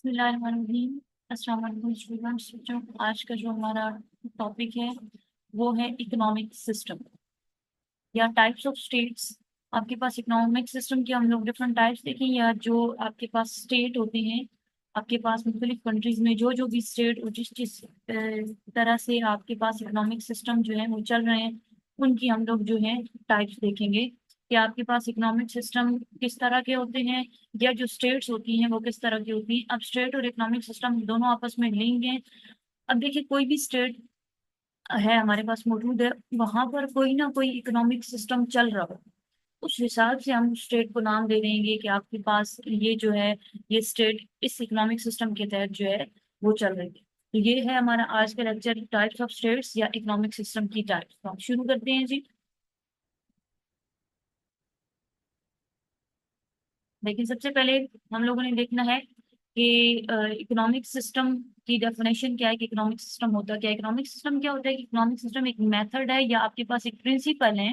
बिस्मिल्लाहिर्रहमानिर्रहीम। अस्सलाम वालेकुम स्टूडेंट्स। बच्चों, आज का जो हमारा टॉपिक है वो है इकोनॉमिक सिस्टम या टाइप्स ऑफ स्टेट्स। आपके पास इकोनॉमिक सिस्टम के हम लोग डिफरेंट टाइप्स देखें, या जो आपके पास स्टेट होते हैं आपके पास मुख्तलिफ कंट्रीज में, जो भी स्टेट और जिस जिस तरह से आपके पास इकोनॉमिक सिस्टम जो है वो चल रहे हैं, उनकी हम लोग जो है टाइप्स देखेंगे कि आपके पास इकोनॉमिक सिस्टम किस तरह के होते हैं, या जो स्टेट्स होती हैं वो किस तरह की होती हैं। अब स्टेट और इकोनॉमिक सिस्टम दोनों आपस में लिंक हैं। अब देखिए, कोई भी स्टेट है हमारे पास मौजूद है, वहां पर कोई ना कोई इकोनॉमिक सिस्टम चल रहा हो, उस हिसाब से हम स्टेट को नाम दे देंगे कि आपके पास ये जो है, ये स्टेट इस इकोनॉमिक सिस्टम के तहत जो है वो चल रही है। तो ये है हमारा आज का लेक्चर, टाइप्स ऑफ स्टेट्स या इकोनॉमिक सिस्टम की टाइप्स। तो हम शुरू करते हैं जी। लेकिन सबसे पहले हम लोगों ने देखना है कि इकोनॉमिक सिस्टम की डेफिनेशन क्या है, कि इकोनॉमिक सिस्टम होता क्या है। इकोनॉमिक सिस्टम क्या होता है कि इकोनॉमिक सिस्टम एक मेथड है या आपके पास एक प्रिंसिपल है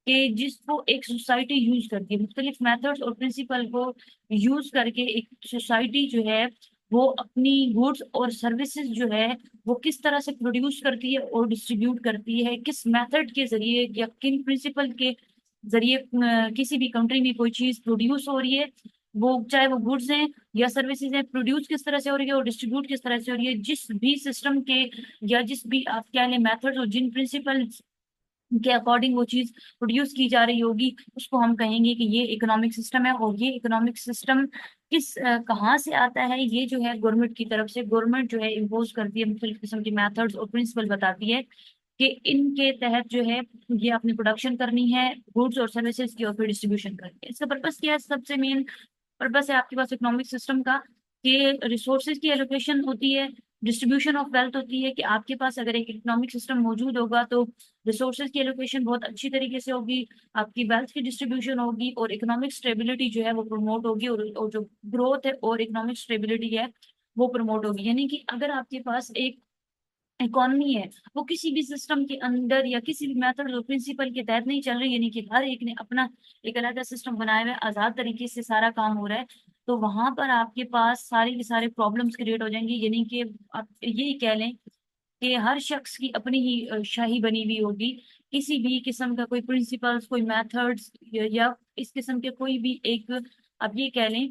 कि जिसको एक सोसाइटी यूज करती है। मुख्तलिफ मेथड्स और प्रिंसिपल को यूज करके एक सोसाइटी जो है वो अपनी गुड्स और सर्विसेज जो है वो किस तरह से प्रोड्यूस करती है और डिस्ट्रीब्यूट करती है, किस मेथड के जरिए या किन प्रिंसिपल के जरिए किसी भी कंट्री में कोई चीज प्रोड्यूस हो रही है, वो चाहे वो गुड्स हैं या सर्विसेज हैं, प्रोड्यूस किस तरह से हो रही है और डिस्ट्रीब्यूट किस तरह से हो रही है, जिस भी सिस्टम के या जिस भी आप क्या लें मेथड्स और जिन प्रिंसिपल के अकॉर्डिंग वो चीज प्रोड्यूस की जा रही होगी, उसको हम कहेंगे कि ये इकोनॉमिक सिस्टम है। और ये इकोनॉमिक सिस्टम कहाँ से आता है, ये जो है गवर्नमेंट की तरफ से, गवर्नमेंट जो है इम्पोज करती है, मुख्तलिफ किस्म की मेथड्स और प्रिंसिपल बताती है कि इनके तहत जो है ये अपनी प्रोडक्शन करनी है गुड्स और सर्विसेज की, और फिर डिस्ट्रीब्यूशन करनी है। इसका पर्पस क्या है? सबसे मेन पर्पस है आपके पास इकोनॉमिक सिस्टम का कि रिसोर्सेज की एलोकेशन होती है, डिस्ट्रीब्यूशन ऑफ वेल्थ होती है। कि आपके पास अगर एक इकोनॉमिक सिस्टम मौजूद होगा तो रिसोर्सेज की एलोकेशन बहुत अच्छी तरीके से होगी, आपकी वेल्थ की डिस्ट्रीब्यूशन होगी, और इकोनॉमिक स्टेबिलिटी जो है वो प्रमोट होगी, और जो ग्रोथ है और इकोनॉमिक स्टेबिलिटी है वो प्रमोट होगी। यानी कि अगर आपके पास एक इकॉनमी है, वो किसी भी सिस्टम के अंदर या किसी भी मेथड और प्रिंसिपल के तहत नहीं चल रही, यानी कि हर एक ने अपना एक अलग सिस्टम बनाया हुआ है, आजाद तरीके से सारा काम हो रहा है, तो वहां पर आपके पास सारे के सारे प्रॉब्लम्स क्रिएट हो जाएंगी। यानी कि आप यही कह लें कि हर शख्स की अपनी ही शाही बनी हुई होगी। किसी भी किस्म का कोई प्रिंसिपल्स, कोई मेथड्स या इस किस्म के कोई भी एक, आप ये कह लें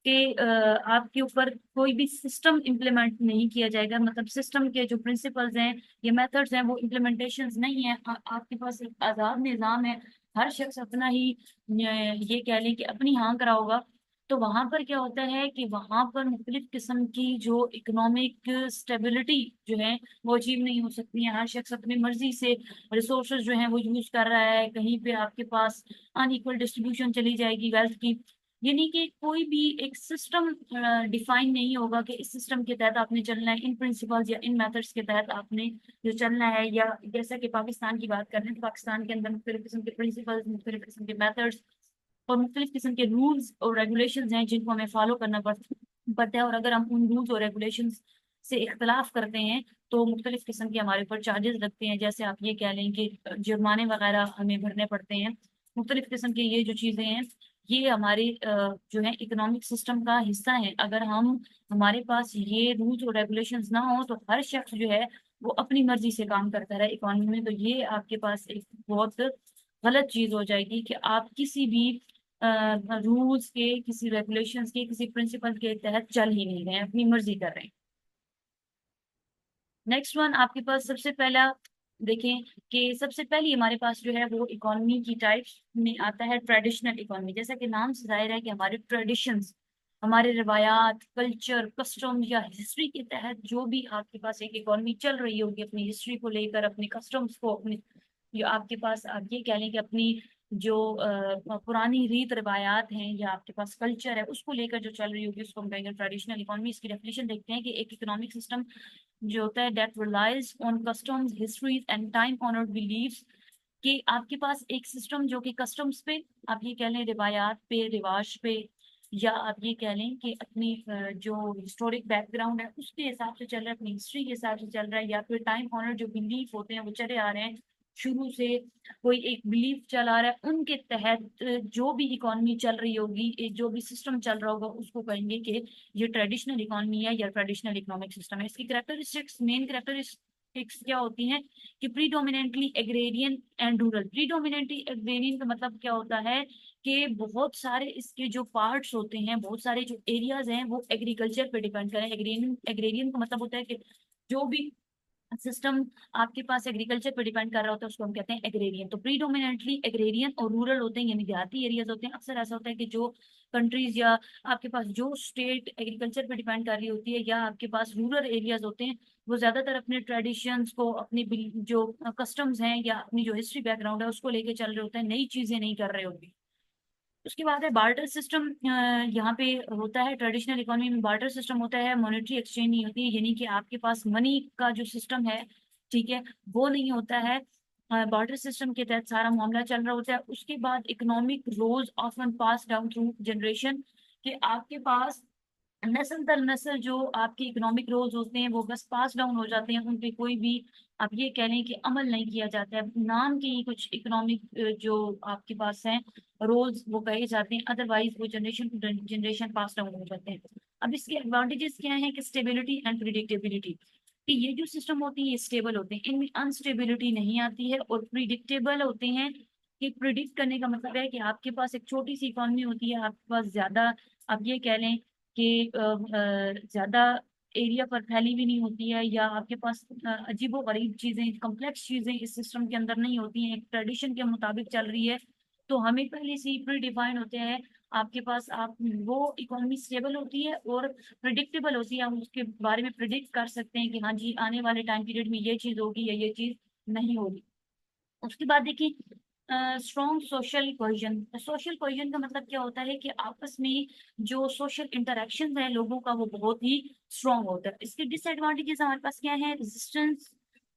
कि आपके ऊपर कोई भी सिस्टम इम्प्लीमेंट नहीं किया जाएगा। मतलब सिस्टम के जो प्रिंसिपल्स हैं या मेथड्स हैं वो इम्प्लीमेंटेशंस नहीं है। आपके पास एक आज़ाद निज़ाम है, हर शख्स अपना ही ये कह लें कि अपनी हाँ करा होगा। तो वहां पर क्या होता है कि वहां पर मुख्तलिफ किस्म की जो इकोनॉमिक स्टेबिलिटी जो है वो अचीव नहीं हो सकती है। हर शख्स अपनी मर्जी से रिसोर्सेज जो है वो यूज कर रहा है, कहीं पे आपके पास अनइक्वल डिस्ट्रीब्यूशन चली जाएगी वेल्थ की। यानी कि कोई भी एक सिस्टम डिफाइन नहीं होगा कि इस सिस्टम के तहत आपने चलना है, इन प्रिंसिपल्स या इन मेथड्स के तहत आपने जो चलना है। या जैसा कि पाकिस्तान की बात कर रहे हैं, तो पाकिस्तान के अंदर मुख्तलिफ किस्म के प्रिंसिपल्स, मुख्तलिफ किस्म के मेथड्स और मुख्तलिफ किस्म के रूल्स और रेगुलेशंस हैं जिनको हमें फॉलो करना पड़ता है। और अगर हम उन रूल्स और रेगुलेशंस से इख्तलाफ करते हैं तो मुख्तलिफ किस्म के हमारे ऊपर चार्जेस लगते हैं। जैसे आप ये कह लें कि जुर्माने वगैरह हमें भरने पड़ते हैं। मुख्तलिफ किस्म की ये जो चीज़ें हैं ये हमारे जो है इकोनॉमिक सिस्टम का हिस्सा है। अगर हम हमारे पास ये रूल्स और रेगुलेशंस ना हो तो हर शख्स जो है वो अपनी मर्जी से काम करता रहे इकोनॉमी में, तो ये आपके पास एक बहुत गलत चीज हो जाएगी कि आप किसी भी रूल्स के, किसी रेगुलेशंस के, किसी प्रिंसिपल के तहत चल ही नहीं रहे हैं, अपनी मर्जी कर रहे हैं। नेक्स्ट वन आपके पास सबसे पहला देखें कि सबसे पहली हमारे पास जो है वो इकोनॉमी की टाइप्स में आता है ट्रेडिशनल इकोनॉमी। जैसा कि नाम से जाहिर है कि हमारे ट्रेडिशंस, हमारे रिवायात, कल्चर, कस्टम या हिस्ट्री के तहत जो भी आपके पास एक इकोनॉमी चल रही होगी, अपनी हिस्ट्री को लेकर, अपने कस्टम्स को, अपने जो आपके पास आप ये कह लें कि अपनी जो पुरानी रीत रिवायात हैं या आपके पास कल्चर है उसको लेकर जो चल रही होगी, उसको हम कहेंगे ट्रेडिशनल इकोनॉमी। इसकी डेफिनेशन देखते हैं कि एक इकोनॉमिक सिस्टम जो होता है that relies on customs, histories and time honoured beliefs. कि आपके पास एक सिस्टम जो कि कस्टम्स पे, आप ये कह लें रिवायात पे, रिवाज पे, या आप ये कह लें कि अपनी जो हिस्टोरिक बैकग्राउंड है उसके हिसाब से चल रहा है, अपनी हिस्ट्री के हिसाब से चल रहा है, या फिर टाइम ऑनर जो बिलीफ होते हैं वो चले आ रहे हैं, शुरू से कोई एक बिलीफ चला रहा है, उनके तहत जो भी इकोनॉमी चल रही होगी, जो भी सिस्टम चल रहा होगा, उसको कहेंगे कि ये ट्रेडिशनल इकोनॉमी है या ट्रेडिशनल इकोनॉमिक सिस्टम है। इसकी कैरेक्टरिस्टिक्स, मेन कैरेक्टरिस्टिक्स क्या होती हैं कि predominantly agrarian and rural. Predominantly agrarian का मतलब क्या होता है कि बहुत सारे इसके जो पार्ट्स होते हैं, बहुत सारे जो एरियाज हैं वो एग्रीकल्चर पे डिपेंड करें। एग्रेरियन एग्रेरियन का मतलब होता है कि जो भी सिस्टम आपके पास एग्रीकल्चर पर डिपेंड कर रहा होता है उसको हम कहते हैं एग्रेरियन। तो प्रीडोमिनेंटली एग्रेरियन और रूरल होते हैं, यानी देहाती एरियाज होते हैं। अक्सर ऐसा होता है कि जो कंट्रीज या आपके पास जो स्टेट एग्रीकल्चर पर डिपेंड कर रही होती है, या आपके पास रूरल एरियाज होते हैं, वो ज्यादातर अपने ट्रेडिशंस को, अपने जो कस्टम्स हैं या अपनी जो हिस्ट्री बैकग्राउंड है उसको लेके चल रहे होते हैं, नई चीजें नहीं कर रहे होते। उसके बाद है बार्टर सिस्टम। यहाँ पे होता है, ट्रेडिशनल इकोनॉमी में बार्टर सिस्टम होता है, मॉनेटरी एक्सचेंज नहीं होती है, यानी कि आपके पास मनी का जो सिस्टम है, ठीक है, वो नहीं होता है। बार्टर सिस्टम के तहत सारा मामला चल रहा होता है। उसके बाद इकोनॉमिक रोज ऑफन पास डाउन थ्रू जनरेशन, कि आपके पास नस्ल दर नस्ल जो आपके इकोनॉमिक रोल्स होते हैं वो बस पास डाउन हो जाते हैं, उन पे कोई भी आप ये कह लें कि अमल नहीं किया जाता है। नाम के ही कुछ इकोनॉमिक जो आपके पास हैं रोल्स वो कहे जाते हैं, अदरवाइज वो generation to generation pass down हो जाते हैं। अब इसके एडवांटेजेस क्या हैं कि स्टेबिलिटी एंड प्रिडिक्टेबिलिटी, कि ये जो सिस्टम होती है ये स्टेबल होते हैं, इनमें अनस्टेबिलिटी नहीं आती है, और प्रिडिक्टेबल होते हैं। कि प्रिडिक्ट करने का मतलब है कि आपके पास एक छोटी सी इकोनॉमी होती है, आपके पास ज्यादा, आप ये कह लें कि ज्यादा एरिया पर फैली भी नहीं होती है, या आपके पास अजीबो गरीब चीजें, कॉम्प्लेक्स चीजें इस सिस्टम के अंदर नहीं होती हैं, एक ट्रेडिशन के मुताबिक चल रही है। तो हमें पहले से ही प्री डिफाइन होते हैं आपके पास, आप वो इकोनॉमी स्टेबल होती है और प्रिडिक्टेबल होती है। हम उसके बारे में प्रिडिक्ट कर सकते हैं कि हाँ जी आने वाले टाइम पीरियड में ये चीज होगी या ये चीज नहीं होगी। उसके बाद देखिए strong social cohesion. Social cohesion का मतलब क्या होता है कि आपस में जो सोशल इंटरेक्शन है लोगों का वो बहुत ही स्ट्रॉन्ग होता है। इसके डिसएडवांटेजेस हमारे पास क्या है, रेजिस्टेंस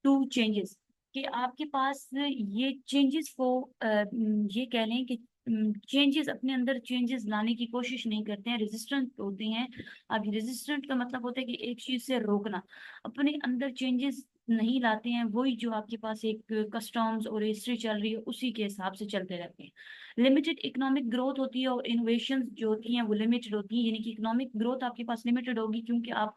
टू चेंजेस, कि आपके पास ये चेंजेस को ये कह लें कि चेंजेस, अपने अंदर चेंजेस लाने की कोशिश नहीं करते हैं, रेजिस्टेंट होते हैं। अब रेजिस्टेंट का मतलब होता है कि एक चीज से रोकना, अपने अंदर चेंजेस नहीं लाते हैं, वही जो आपके पास एक कस्टम्स और हिस्ट्री चल रही है उसी के हिसाब से चलते रहते हैं। लिमिटेड इकोनॉमिक ग्रोथ होती है और इनोवेशंस जो होती हैं वो लिमिटेड होती हैं, यानी कि इकोनॉमिक ग्रोथ आपके पास लिमिटेड होगी क्योंकि आप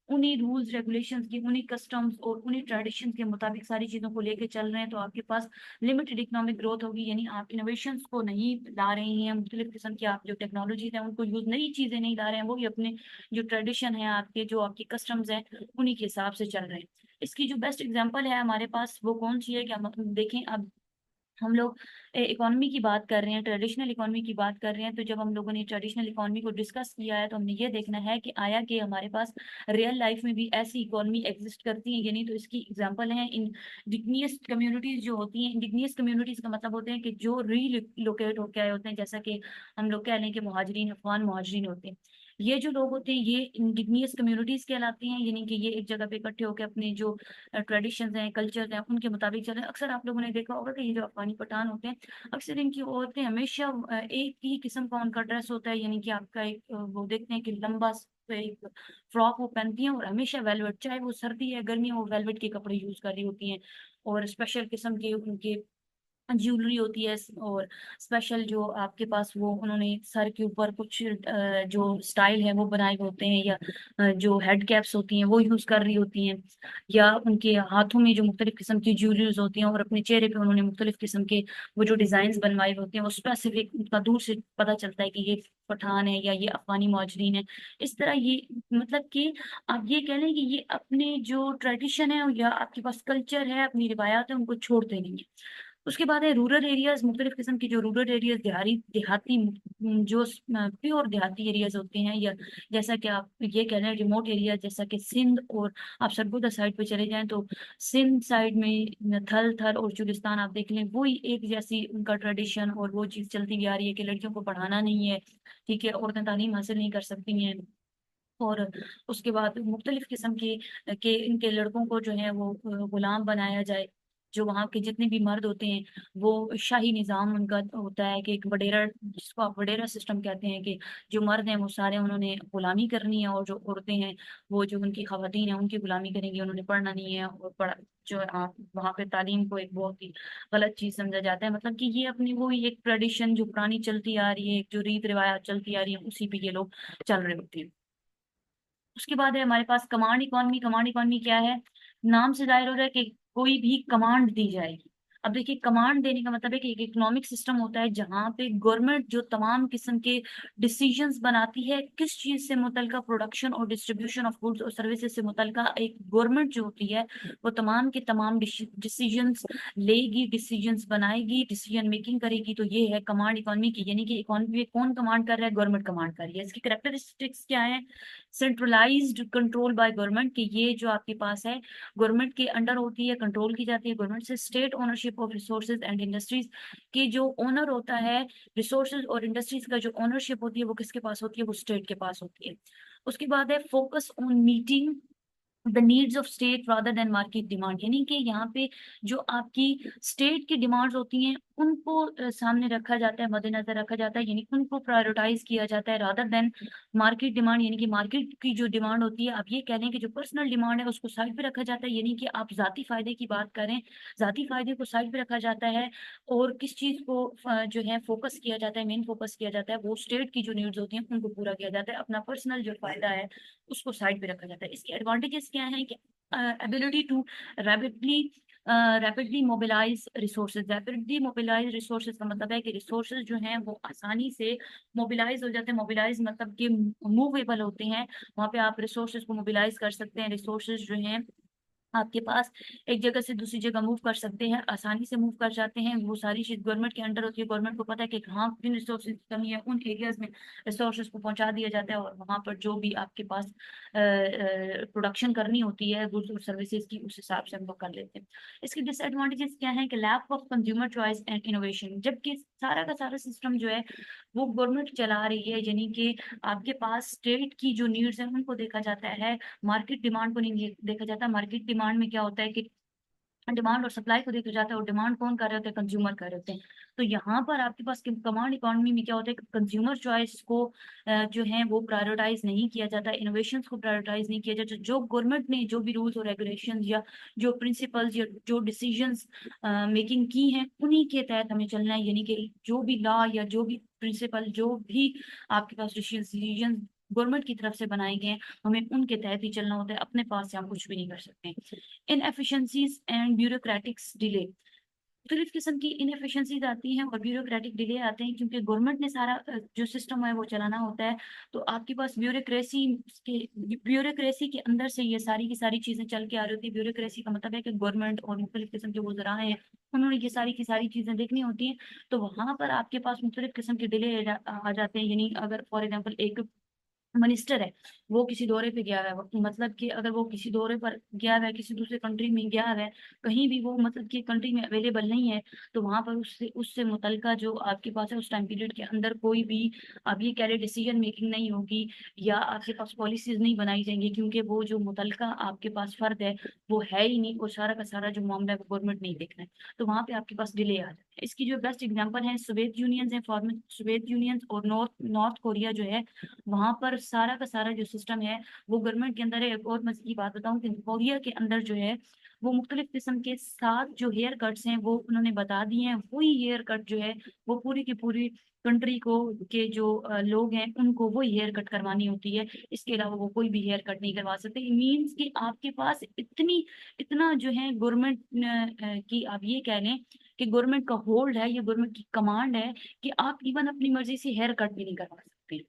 उन्हीं रूल्स रेगुलेशंस की, उन्हीं कस्टम्स और उन्हीं ट्रेडिशंस के मुताबिक सारी चीजों को लेके चल रहे हैं, तो आपके पास लिमिटेड इकोनॉमिक ग्रोथ होगी, यानी आप इनोवेशंस को नहीं ला रहे हैं, मुख्तलिफ किस्म की आप जो टेक्नोलॉजीज हैं उनको यूज, नई चीजें नहीं ला रहे हैं, वो भी अपने जो ट्रेडिशन है आपके, जो आपकी कस्टम्स हैं उन्हीं के हिसाब से चल रहे हैं। इसकी जो बेस्ट एग्जांपल है हमारे पास वो कौन सी है, क्या मतलब देखें, अब हम लोग इकोनॉमी की बात कर रहे हैं, ट्रेडिशनल इकोनॉमी की बात कर रहे हैं, तो जब हम लोगों ने ट्रेडिशनल इकोनॉमी को डिस्कस किया है तो हमने ये देखना है कि आया कि हमारे पास रियल लाइफ में भी ऐसी इकोनॉमी एग्जिस्ट करती है, यानी तो इसकी एग्जांपल है इंडिजिनियस कम्युनिटीज जो होती हैं। इंडिजिनियस कम्युनिटीज का मतलब होते हैं कि जो रीलोकेट होके आए होते हैं, जैसा कि हम लोग कह लें कि मुहाजिरीन, अफगान मुहाजिरीन होते हैं। ये जो लोग होते हैं ये इंडिजिनियस कम्युनिटीज कहलाती हैं, यानी कि ये एक जगह पे इकट्ठे होकर अपने जो ट्रेडिशंस हैं, कल्चर हैं, उनके मुताबिक चले। अक्सर आप लोगों ने देखा होगा कि ये जो अफगानी पठान होते हैं, अक्सर इनकी औरतें हमेशा एक ही किस्म का उनका ड्रेस होता है, यानी कि आपका एक वो देखते हैं कि लंबा एक फ्रॉक वो पहनती हैं, और हमेशा वेलवेट, चाहे वो सर्दी है गर्मी है, वो वेलवेट के कपड़े यूज कर रही होती हैं। और स्पेशल किस्म के उनके ज्वेलरी होती है, और स्पेशल जो आपके पास वो उन्होंने सर के ऊपर कुछ जो स्टाइल है वो बनाए हुए होते हैं, या जो हेड कैप्स होती हैं वो यूज कर रही होती हैं, या उनके हाथों में जो मुख्तलिफ किस्म की ज्वेलरीज होती हैं, और अपने चेहरे पे उन्होंने मुख्तलिफ किस्म के वो जो डिजाइन बनवाए होते हैं, वो स्पेसिफिक उनका दूर से पता चलता है कि ये पठान है या ये अफगानी मुहाजिरीन है। इस तरह ये मतलब कि आप ये कह लें कि ये अपने जो ट्रेडिशन है या आपके पास कल्चर है, अपनी रिवायात है, उनको छोड़ते नहीं है। उसके बाद है रूरल एरियाज, मुख्तलिफ किस्म की जो रूरल एरियाज, देहाती देहाती जो प्योर देहाती एरियाज होते हैं, या जैसा कि आप ये कह रहे हैं रिमोट एरिया, जैसा कि सिंध, और आप सरगोदा साइड पे चले जाएं तो सिंध साइड में थल थल और चुलिस्तान आप देख लें, वही एक जैसी उनका ट्रेडिशन और वो चीज़ चलती भी आ रही है कि लड़कियों को पढ़ाना नहीं है, ठीक है, औरतें तालीम हासिल नहीं कर सकती हैं। और उसके बाद मुख्तलिफ किस्म के इनके लड़कों को जो है वो गुलाम बनाया जाए। जो वहाँ के जितने भी मर्द होते हैं वो शाही निज़ाम उनका होता है कि एक वडेरा, जिसको आप वडेरा सिस्टम कहते हैं, कि जो मर्द हैं वो सारे उन्होंने गुलामी करनी है, और जो औरतें हैं वो जो उनकी खवातीन हैं उनकी गुलामी करेंगी, उन्होंने पढ़ना नहीं है। और पढ़ जो आप वहाँ पे तालीम को एक बहुत ही गलत चीज समझा जाता है, मतलब कि ये अपनी वो ही एक ट्रेडिशन जो पुरानी चलती आ रही है, एक जो रीत रिवायत चलती आ रही है, उसी पे ये लोग चल रहे होते हैं। उसके बाद है हमारे पास कमांड इकॉनमी। कमांड इकॉनमी क्या है? नाम से जाहिर हो रहा है कि कोई भी कमांड दी जाएगी। अब देखिए, कमांड देने का मतलब है कि एक इकोनॉमिक सिस्टम होता है जहां पे गवर्नमेंट जो तमाम किस्म के डिसीजंस बनाती है, किस चीज से मुतल्लिका, प्रोडक्शन और डिस्ट्रीब्यूशन ऑफ गुड्स और सर्विसेज से मुतल्लिका एक गवर्नमेंट जो होती है वो तमाम के तमाम डिसीजंस लेगी, डिसीजंस बनाएगी, डिसीजन मेकिंग करेगी। तो ये है कमांड इकॉनमी की, यानी कि इकॉनमी में कौन कमांड कर रहा है? गवर्नमेंट कमांड कर रही है। इसकी करेक्टरिस्टिक्स क्या है? सेंट्रलाइज्ड कंट्रोल बाय गवर्नमेंट, कि ये जो आपके पास है गवर्नमेंट के अंडर होती है, कंट्रोल की जाती है गवर्नमेंट से। State ownership of resources and industries, कि जो ओनर होता है रिसोर्सेज और इंडस्ट्रीज का, जो ओनरशिप होती है वो किसके पास होती है? वो स्टेट के पास होती है। उसके बाद है focus on meeting the needs of state rather than market demand, यानी कि यहाँ पे जो आपकी स्टेट की डिमांड्स होती हैं उनको सामने रखा जाता है, मद्देनजर रखा जाता है, यानी उनको प्रायोरिटाइज किया जाता है रादर देन मार्केट डिमांड, यानी कि मार्केट की जो डिमांड होती है, आप ये कह लें कि जो पर्सनल डिमांड है उसको साइड पे रखा जाता है, यानी कि आप जाती फायदे की बात करें, जाती फायदे को साइड पे रखा जाता है। और किस चीज को जो है फोकस किया जाता है, मेन फोकस किया जाता है, वो स्टेट की जो नीड्स होती हैं उनको पूरा किया जाता है, अपना पर्सनल जो फायदा है उसको साइड पे रखा जाता है। इसके एडवांटेजेस क्या हैं? कि ability to rapidly rapidly mobilize resources. Rapidly mobilize resources का मतलब है कि रिसोर्सेज जो हैं वो आसानी से मोबिलाइज हो जाते हैं। मोबिलाइज मतलब कि मूवेबल होते हैं, वहाँ पे आप रिसोर्सेज को मोबिलाइज कर सकते हैं। रिसोर्सेज जो हैं आपके पास एक जगह से दूसरी जगह मूव कर सकते हैं, आसानी से मूव कर जाते हैं। वो सारी चीज गवर्नमेंट के अंडर होती है, गवर्नमेंट को पता है कि कहाँ किन रिसोर्सेज की कमी है, उन एरियाज में रिसोर्सेज को पहुंचा दिया जाता है, और वहां पर जो भी आपके पास प्रोडक्शन करनी होती है गुड्स और सर्विसेज की, उस हिसाब से हम लोग कर लेते हैं। इसके डिसएडवांटेजेस क्या है? कि lack of consumer choice and innovation, जबकि सारा का सारा सिस्टम जो है वो गवर्नमेंट चला रही है, यानी कि आपके पास स्टेट की जो नीड्स है उनको देखा जाता है, मार्केट डिमांड को नहीं देखा जाता। मार्केट डिमांड में क्या होता है कि डिमांड और सप्लाई को देखा जाता है, और डिमांड कौन कर रहे होते हैं? कंज्यूमर कर रहे होते हैं। तो यहाँ पर आपके पास कमांड इकोनॉमी में क्या होता है कि कंज्यूमर चॉइस को जो है वो प्रायोरिटाइज नहीं किया जाता, इनोवेशंस को प्रायोरिटाइज नहीं किया जाता। जो गवर्नमेंट ने जो भी रूल्स और रेगुलेशंस या जो प्रिंसिपल्स या जो डिसीजंस मेकिंग की हैं उन्हीं के तहत हमें चलना है, यानी कि जो भी लॉ या जो भी प्रिंसिपल, जो भी आपके पास डिसीजन गवर्नमेंट की तरफ से बनाए गए हैं, हमें उनके तहत ही चलना होता है, अपने पास से हम कुछ भी नहीं कर सकते। इनएफिशिएंसीज एंड ब्यूरोक्रेटिक्स डिले, मुख्तलिफ किस्म की इनएफिशिएंसीज आती हैं और ब्यूरोक्रेटिक डिले आते हैं, क्योंकि गवर्नमेंट ने सारा जो सिस्टम है वो चलाना होता है। तो आपके पास ब्यूरोक्रेसी के अंदर से ये सारी की सारी चीजें चल के आ रही होती है। ब्यूरोक्रेसी का मतलब है कि गवर्नमेंट और मुख्तलिफ किस्म के वज़रा हैं, उन्होंने ये सारी की सारी चीजें देखनी होती हैं। तो वहां पर आपके पास मुख्तलिफ किस्म के डिले आ जाते हैं। यानी अगर फॉर एग्जाम्पल एक मिनिस्टर है, वो किसी दौरे पे गया हुआ है, मतलब कि अगर वो किसी दौरे पर गया हुआ है, किसी दूसरे कंट्री में गया हुआ है, कहीं भी वो मतलब कि कंट्री में अवेलेबल नहीं है, तो वहां पर उससे उससे मुतलका जो आपके पास है उस टाइम पीरियड के अंदर कोई भी अब ये कह रहे डिसीजन मेकिंग नहीं होगी, या आपके पास पॉलिसीज नहीं बनाई जाएंगी, क्योंकि वो जो मुतलका आपके पास फर्द है वो है ही नहीं, और सारा का सारा जो मामला है वो गवर्नमेंट नहीं देख रहा है। तो वहां पे आपके पास डिले आ जाता है। इसकी जो बेस्ट एग्जाम्पल है सोवियत यूनियन है, फॉर्मर सोवियत यूनियन और नॉर्थ नॉर्थ कोरिया जो है, वहां पर सारा का सारा जो सिस्टम है वो गवर्नमेंट के अंदर है। एक और मजे की बात बताऊं कि कोरिया के अंदर जो है वो मुख्तलिफ किस्म के 7 जो हेयर कट्स हैं वो उन्होंने बता दिए हैं। वही हेयर कट जो है वो पूरी की पूरी कंट्री को के जो लोग हैं उनको वो हेयर कट करवानी होती है। इसके अलावा वो कोई भी हेयर कट नहीं करवा सकते। मीन्स कि आपके पास इतना जो है गवर्नमेंट की आप ये कह लें कि गवर्नमेंट का होल्ड है, ये गवर्नमेंट की कमांड है कि आप इवन अपनी मर्जी से हेयर कट भी नहीं करवा सकते।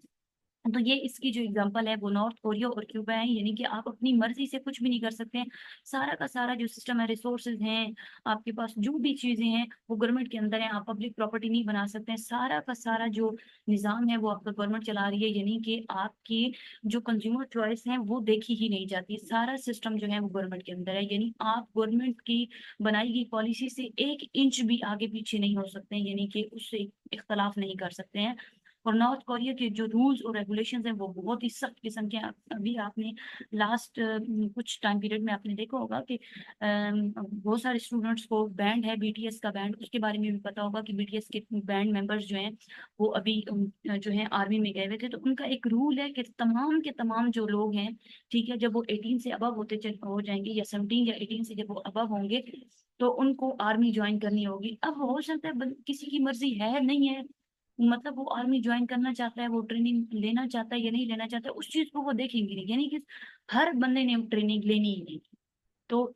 तो ये इसकी जो एग्जांपल है वो नॉर्थ कोरिया और क्यूबा है, यानी कि आप अपनी मर्जी से कुछ भी नहीं कर सकते हैं। सारा का सारा जो सिस्टम है, रिसोर्सेज हैं, आपके पास जो भी चीजें हैं वो गवर्नमेंट के अंदर है। आप पब्लिक प्रॉपर्टी नहीं बना सकते हैं। सारा का सारा जो निज़ाम है वो आपका गवर्नमेंट चला रही है, यानी कि आपकी जो कंज्यूमर चॉइस है वो देखी ही नहीं जाती। सारा सिस्टम जो है वो गवर्नमेंट के अंदर है, यानी आप गवर्नमेंट की बनाई गई पॉलिसी से 1 इंच भी आगे पीछे नहीं हो सकते हैं, यानी कि उससे इख्तलाफ नहीं कर सकते हैं। और नॉर्थ कोरिया के जो रूल्स और रेगुलेशंस हैं वो बहुत ही सख्त किस्म के हैं। अभी आपने लास्ट कुछ टाइम पीरियड में आपने देखा होगा कि बहुत सारे स्टूडेंट्स को बैंड है बीटीएस का बैंड, उसके बारे में भी पता होगा कि बीटीएस के बैंड मेंबर्स जो हैं वो अभी जो है आर्मी में गए हुए थे। तो उनका एक रूल है कि तमाम के तमाम जो लोग हैं, ठीक है, जब वो 18 से अबव हो जाएंगे या 17 या 18 से जब वो अबव होंगे तो उनको आर्मी ज्वाइन करनी होगी। अब हो सकता है किसी की मर्जी है नहीं है, मतलब वो आर्मी ज्वाइन करना चाहता है, वो ट्रेनिंग लेना चाहता है या नहीं लेना चाहता है, उस चीज को वो देखेंगे नहीं, यानी कि हर बंदे ने ट्रेनिंग लेनी ही नहीं। तो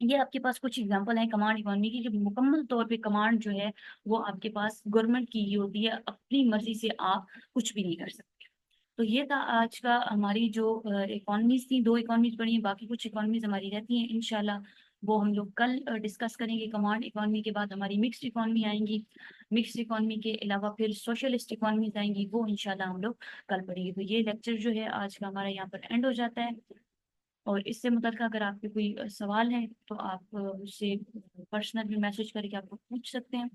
ये आपके पास कुछ एग्जांपल है कमांड इकोनॉमी की, कि मुकम्मल तौर पे कमांड जो है वो आपके पास गवर्नमेंट की ही होती है, अपनी मर्जी से आप कुछ भी नहीं कर सकते। तो ये था आज का हमारी जो इकोनॉमीज थी, दो इकोनॉमीज पढ़ी हैं, बाकी कुछ इकोनॉमीज हमारी रहती हैं इंशाल्लाह, वो हम लोग कल डिस्कस करेंगे। कमांड इकोनॉमी के बाद हमारी मिक्स्ड इकोनॉमी आएंगी, मिक्स्ड इकोनॉमी के अलावा फिर सोशलिस्ट इकोनॉमीज आएंगी, वो इंशाल्लाह हम लोग कल पढ़ेंगे। तो ये लेक्चर जो है आज का हमारा यहाँ पर एंड हो जाता है। और इससे मुतल्लिक़ अगर आपके कोई सवाल है तो आप मुझसे पर्सनल भी मैसेज करके आप पूछ सकते हैं।